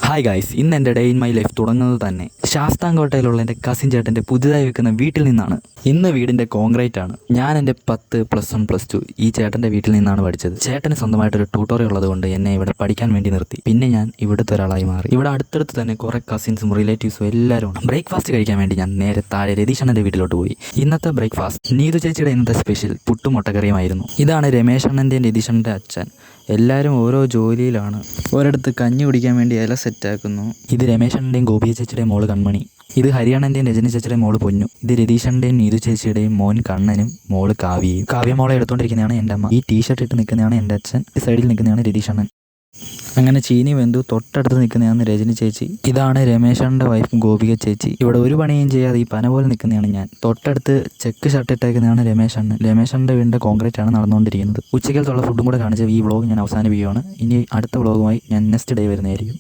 Hi guys, ഇന്ന് എൻ്റെ day in my life തുടങ്ങുന്നത് തന്നെ ശാസ്താംകോട്ടയിലുള്ള എൻ്റെ കസിൻ ചേട്ടൻ്റെ പുതുതായി വെക്കുന്ന വീട്ടിൽ നിന്നാണ്. ഇന്ന് വീടിൻ്റെ കോൺക്രീറ്റ് ആണ്. ഞാൻ എൻ്റെ 10 +1 +2 ഈ ചേട്ടൻ്റെ വീട്ടിൽ നിന്നാണ് പഠിച്ചത്. ചേട്ടന് സ്വന്തമായിട്ടൊരു ട്യൂട്ടോറിയൽ ഉള്ളതുകൊണ്ട് എന്നെ ഇവിടെ പഠിക്കാൻ വേണ്ടി നിർത്തി. പിന്നെ ഞാൻ ഇവിടുത്തെ ഒരാളായി മാറി. ഇവിടെ അടുത്തടുത്ത് തന്നെ കുറേ കസിൻസും റിലേറ്റീവ്സും എല്ലാവരും ഉണ്ട്. ബ്രേക്ക്ഫാസ്റ്റ് കഴിക്കാൻ വേണ്ടി ഞാൻ നേരെ താഴെ രതീഷണ്ണൻ്റെ വീട്ടിലോട്ട് പോയി. ഇന്നത്തെ ബ്രേക്ക്ഫാസ്റ്റ് നീതു ചേച്ചിയുടെ ഇന്നത്തെ സ്പെഷ്യൽ പുട്ടും മുട്ടക്കറിയുമായിരുന്നു. ഇതാണ് രമേശ് അണ്ണൻ്റെയും രതീഷണ്ണൻ്റെ അച്ഛൻ. എല്ലാവരും ഓരോ ജോലിയിലാണ്. ഒരിടത്ത് കഞ്ഞി കുടിക്കാൻ വേണ്ടി ഇല സെറ്റാക്കുന്നു. ഇത് രമേശണ്ണൻ്റെയും ഗോപിയ ചേച്ചിയുടെയും മോള് കൺമണി. ഇത് ഹരിയാണൻ്റെയും രജനി ചേച്ചിയുടെയും മോള് പൊന്നു. ഇത് രതീഷണ്ണൻ്റെയും നീതു ചേച്ചിയുടെയും മോൻ കണ്ണനും മോള് കാവ്യയും. കാവ്യമോളെ എടുത്തുകൊണ്ടിരിക്കുന്നതാണ് എൻ്റെ അമ്മ. ഈ ടീഷർട്ട് ഇട്ട് നിൽക്കുന്നതാണ് എൻ്റെ അച്ഛൻ. ഈ സൈഡിൽ നിൽക്കുന്നതാണ് രതീഷണ്ണൻ. അങ്ങനെ ചീനി വെന്തു. തൊട്ടടുത്ത് നിൽക്കുന്നതാണ് രജനി ചേച്ചി. ഇതാണ് രമേശണ്ണൻ്റെ വൈഫ് ഗോപിക ചേച്ചി. ഇവിടെ ഒരു പണിയും ചെയ്യാതെ ഈ പന പോലെ നിൽക്കുന്നതാണ് ഞാൻ. തൊട്ടടുത്ത് ചെക്ക് ഷർട്ട് ഇട്ടേക്കുന്നതാണ് രമേശണ്ണൻ. രമേശണ്ണൻ്റെ വീടിൻ്റെ കോൺക്രീറ്റ് ആണ് നടന്നുകൊണ്ടിരിക്കുന്നത്. ഉച്ചക്കലത്തുള്ള ഫുഡും കൂടെ കാണിച്ച് ഈ വ്ളോഗ് ഞാൻ അവസാനിപ്പിക്കുകയാണ്. ഇനി അടുത്ത വ്ളോഗുമായി ഞാൻ നെക്സ്റ്റ് ഡേ വരുന്നതായിരിക്കും.